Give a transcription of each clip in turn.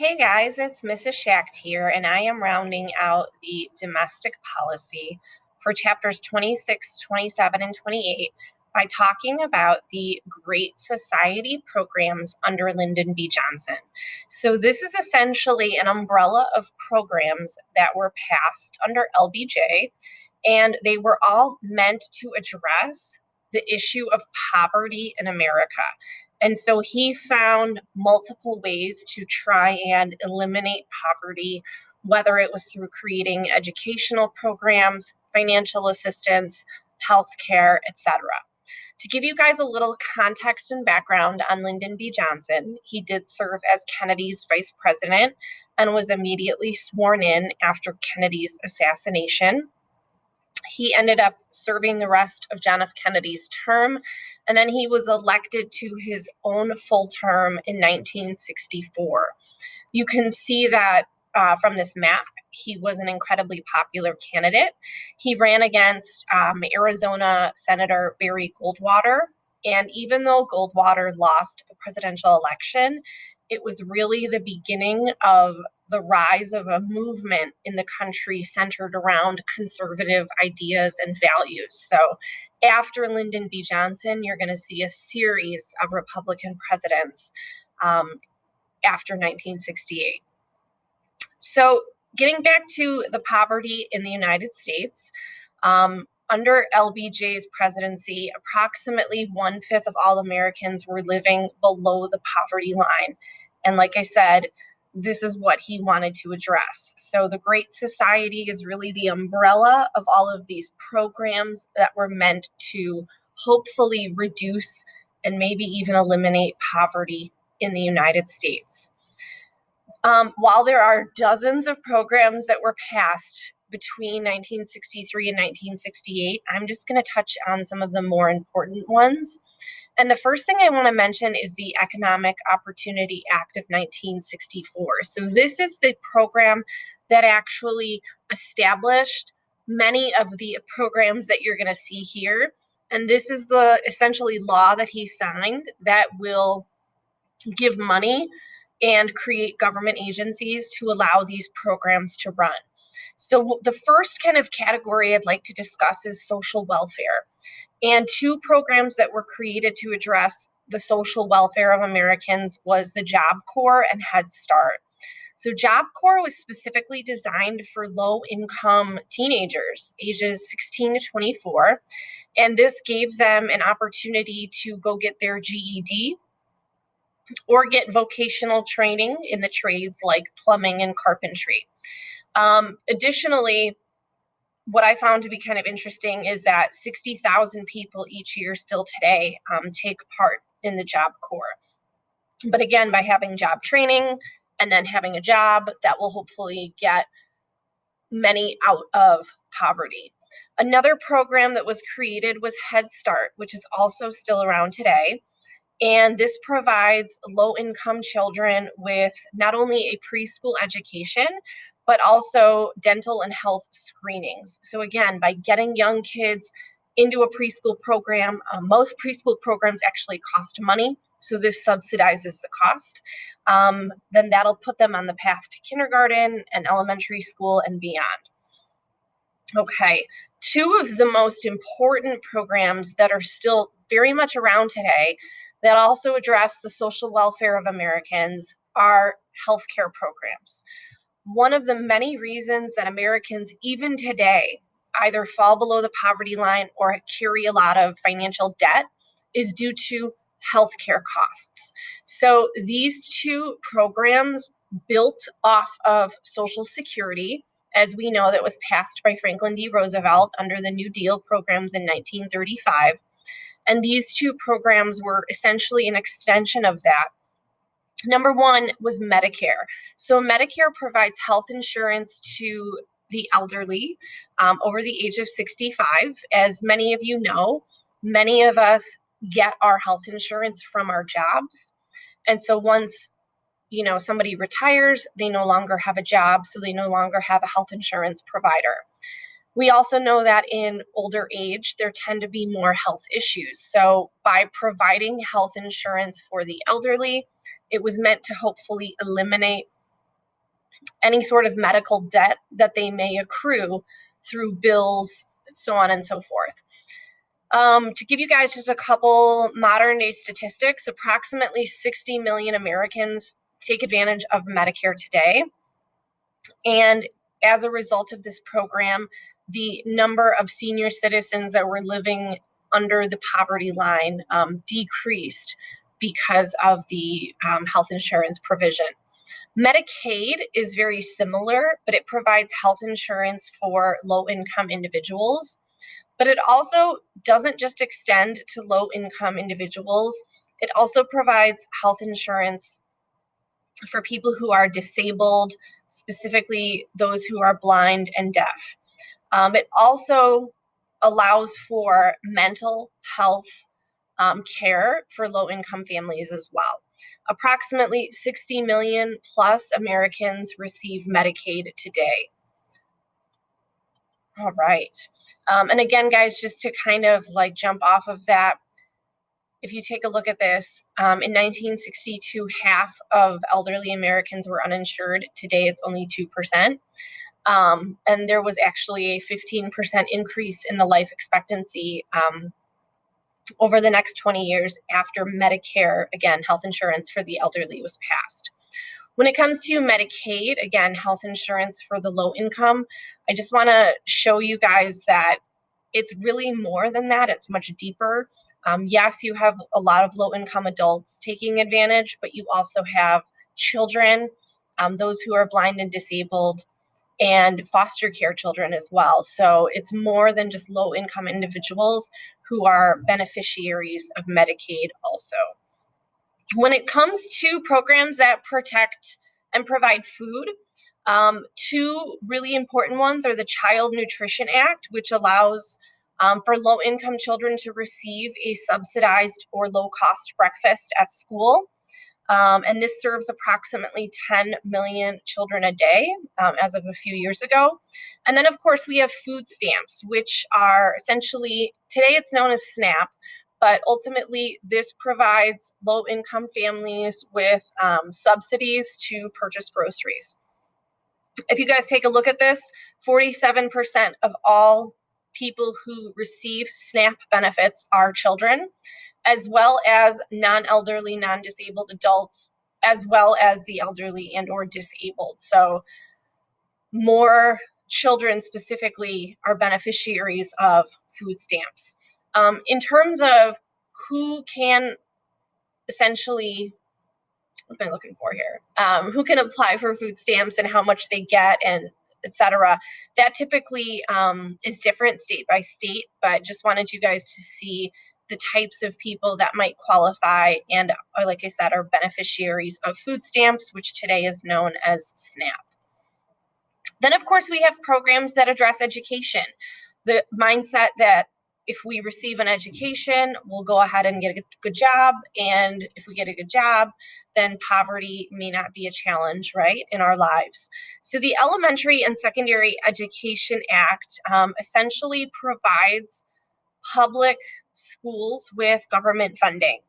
Hey guys, it's Mrs. Schacht here, and I am rounding out the domestic policy for chapters 26, 27, and 28 by talking about the Great Society programs under Lyndon B. Johnson. So, this is essentially an umbrella of programs that were passed under LBJ, and they were all meant to address the issue of poverty in America. And so he found multiple ways to try and eliminate poverty, whether it was through creating educational programs, financial assistance, healthcare, etc. To give you guys a little context and background on Lyndon B. Johnson, he did serve as Kennedy's vice president and was immediately sworn in after Kennedy's assassination. He ended up serving the rest of John F. Kennedy's term, and then he was elected to his own full term in 1964. You can see that from this map, he was an incredibly popular candidate. He ran against Arizona Senator Barry Goldwater, and even though Goldwater lost the presidential election, it was really the beginning of the rise of a movement in the country centered around conservative ideas and values. So after Lyndon B. Johnson, you're going to see a series of Republican presidents after 1968. So getting back to the poverty in the United States, under LBJ's presidency, approximately 1/5 of all Americans were living below the poverty line. And like I said, this is what he wanted to address. So the Great Society is really the umbrella of all of these programs that were meant to hopefully reduce and maybe even eliminate poverty in the United States. While there are dozens of programs that were passed between 1963 and 1968, I'm just going to touch on some of the more important ones. And the first thing I want to mention is the Economic Opportunity Act of 1964. So this is the program that actually established many of the programs that you're going to see here. And this is the essentially law that he signed that will give money and create government agencies to allow these programs to run. So the first kind of category I'd like to discuss is social welfare. And two programs that were created to address the social welfare of Americans was the Job Corps and Head Start. So Job Corps was specifically designed for low-income teenagers, ages 16 to 24, and this gave them an opportunity to go get their GED or get vocational training in the trades like plumbing and carpentry. Additionally, what I found to be kind of interesting is that 60,000 people each year still today take part in the Job Corps. But again, by having job training and then having a job, that will hopefully get many out of poverty. Another program that was created was Head Start, which is also still around today. And this provides low-income children with not only a preschool education, but also dental and health screenings. So again, by getting young kids into a preschool program, most preschool programs actually cost money, so this subsidizes the cost. Then that'll put them on the path to kindergarten and elementary school and beyond. Okay, two of the most important programs that are still very much around today that also address the social welfare of Americans are healthcare programs. One of the many reasons that Americans, even today, either fall below the poverty line or carry a lot of financial debt is due to healthcare costs. So these two programs built off of Social Security, as we know, that was passed by Franklin D. Roosevelt under the New Deal programs in 1935. And these two programs were essentially an extension of that. Number one was Medicare. So Medicare provides health insurance to the elderly over the age of 65. As many of you know, many of us get our health insurance from our jobs. And so once somebody retires, they no longer have a job, so they no longer have a health insurance provider. We also know that in older age, there tend to be more health issues. So by providing health insurance for the elderly, it was meant to hopefully eliminate any sort of medical debt that they may accrue through bills, so on and so forth. To give you guys just a couple modern day statistics, approximately 60 million Americans take advantage of Medicare today. And as a result of this program, the number of senior citizens that were living under the poverty line decreased because of the health insurance provision. Medicaid is very similar, but it provides health insurance for low-income individuals. But it also doesn't just extend to low-income individuals. It also provides health insurance for people who are disabled, specifically those who are blind and deaf. It also allows for mental health care for low-income families as well. Approximately 60 million plus Americans receive Medicaid today. All right. And again, guys, just to kind of like jump off of that, if you take a look at this, in 1962, half of elderly Americans were uninsured. Today, it's only 2%. And there was actually a 15% increase in the life expectancy over the next 20 years after Medicare, again, health insurance for the elderly, was passed. When it comes to Medicaid, again, health insurance for the low income, I just want to show you guys that it's really more than that. It's much deeper. Yes, you have a lot of low-income adults taking advantage, but you also have children, those who are blind and disabled, and foster care children as well. So it's more than just low-income individuals who are beneficiaries of Medicaid also. When it comes to programs that protect and provide food, two really important ones are the Child Nutrition Act, which allows for low-income children to receive a subsidized or low-cost breakfast at school. And this serves approximately 10 million children a day as of a few years ago. And then, of course, we have food stamps, which are essentially, today it's known as SNAP, but ultimately this provides low-income families with subsidies to purchase groceries. If you guys take a look at this, 47% of all people who receive SNAP benefits are children, as well as non-elderly, non-disabled adults, as well as the elderly and or disabled. So more children specifically are beneficiaries of food stamps. In terms of who can essentially, what am I looking for here? Who can apply for food stamps and how much they get and et cetera. That typically is different state by state, but just wanted you guys to see the types of people that might qualify and, like I said, are beneficiaries of food stamps, which today is known as SNAP. Then, of course, we have programs that address education. The mindset that if we receive an education, we'll go ahead and get a good job. And if we get a good job, then poverty may not be a challenge, right, in our lives. So the Elementary and Secondary Education Act essentially provides public schools with government funding.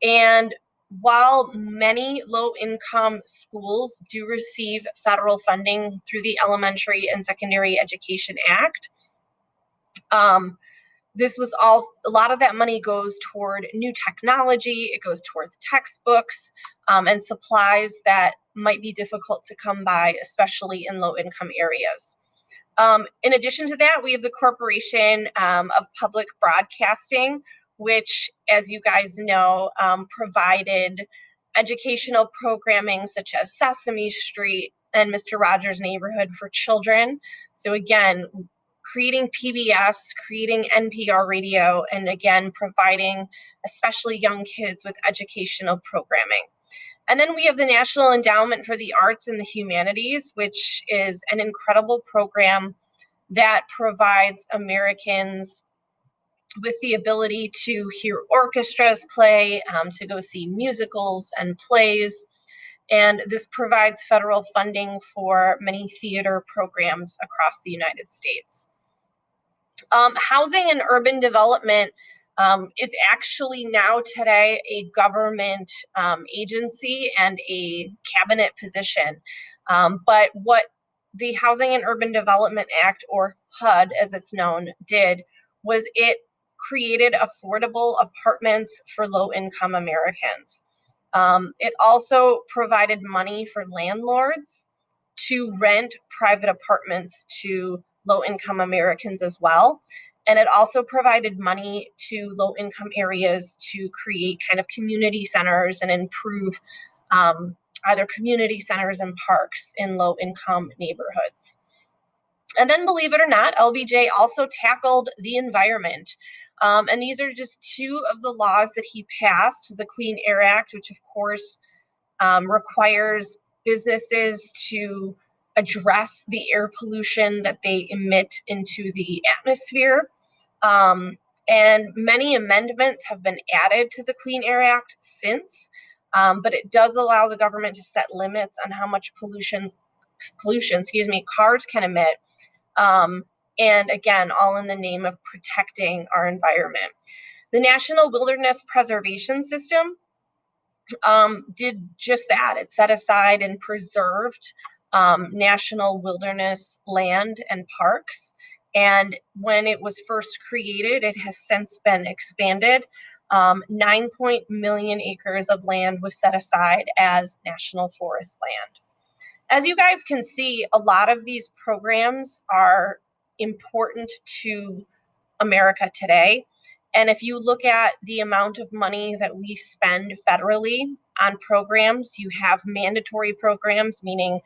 And while many low-income schools do receive federal funding through the Elementary and Secondary Education Act, this was all, a lot of that money goes toward new technology, it goes towards textbooks and supplies that might be difficult to come by, especially in low-income areas. In addition to that, we have the Corporation of Public Broadcasting, which, as you guys know, provided educational programming such as Sesame Street and Mr. Rogers' Neighborhood for children. So again, creating PBS, creating NPR radio, and again, providing especially young kids with educational programming. And then we have the National Endowment for the Arts and the Humanities, which is an incredible program that provides Americans with the ability to hear orchestras play, to go see musicals and plays. And this provides federal funding for many theater programs across the United States. Housing and urban development is actually now today a government agency and a cabinet position. But what the Housing and Urban Development Act, or HUD as it's known, did was it created affordable apartments for low-income Americans. It also provided money for landlords to rent private apartments to low-income Americans as well. And it also provided money to low-income areas to create kind of community centers and improve either community centers and parks in low-income neighborhoods. And then, believe it or not, LBJ also tackled the environment. And these are just two of the laws that he passed. The Clean Air Act, which of course requires businesses to address the air pollution that they emit into the atmosphere. And many amendments have been added to the Clean Air Act since, but it does allow the government to set limits on how much pollution, cars can emit. And again, all in the name of protecting our environment. The National Wilderness Preservation System did just that. It set aside and preserved national wilderness land and parks. And when it was first created, it has since been expanded. 9 million acres of land was set aside as national forest land. As you guys can see, a lot of these programs are important to America today. And if you look at the amount of money that we spend federally on programs, you have mandatory programs, meaning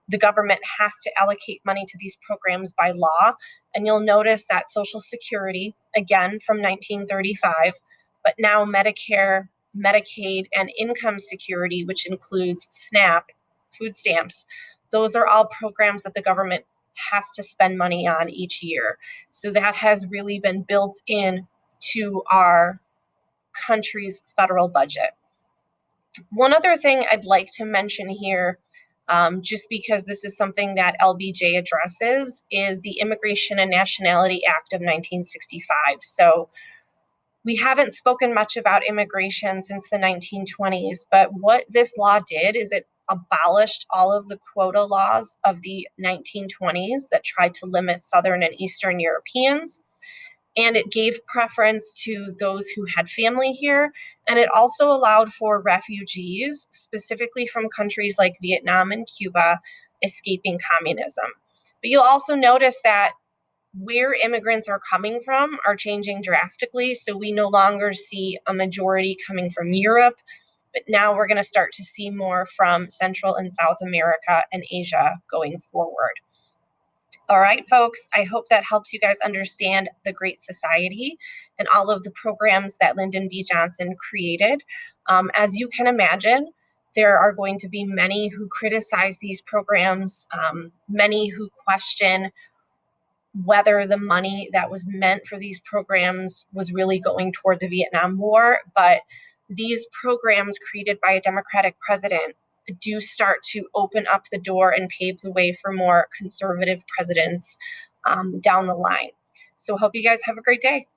the government has to allocate money to these programs by law. And you'll notice that Social Security, again from 1935, but now Medicare, Medicaid, and income security, which includes SNAP, food stamps, those are all programs that the government has to spend money on each year. So that has really been built in to our country's federal budget. One other thing I'd like to mention here, just because this is something that LBJ addresses, is the Immigration and Nationality Act of 1965. So we haven't spoken much about immigration since the 1920s, but what this law did is it abolished all of the quota laws of the 1920s that tried to limit Southern and Eastern Europeans. And it gave preference to those who had family here. And it also allowed for refugees, specifically from countries like Vietnam and Cuba, escaping communism. But you'll also notice that where immigrants are coming from are changing drastically. So we no longer see a majority coming from Europe, but now we're going to start to see more from Central and South America and Asia going forward. All right, folks, I hope that helps you guys understand the Great Society and all of the programs that Lyndon B. Johnson created. As you can imagine, there are going to be many who criticize these programs, many who question whether the money that was meant for these programs was really going toward the Vietnam War. But these programs created by a Democratic president do start to open up the door and pave the way for more conservative presidents down the line. So hope you guys have a great day.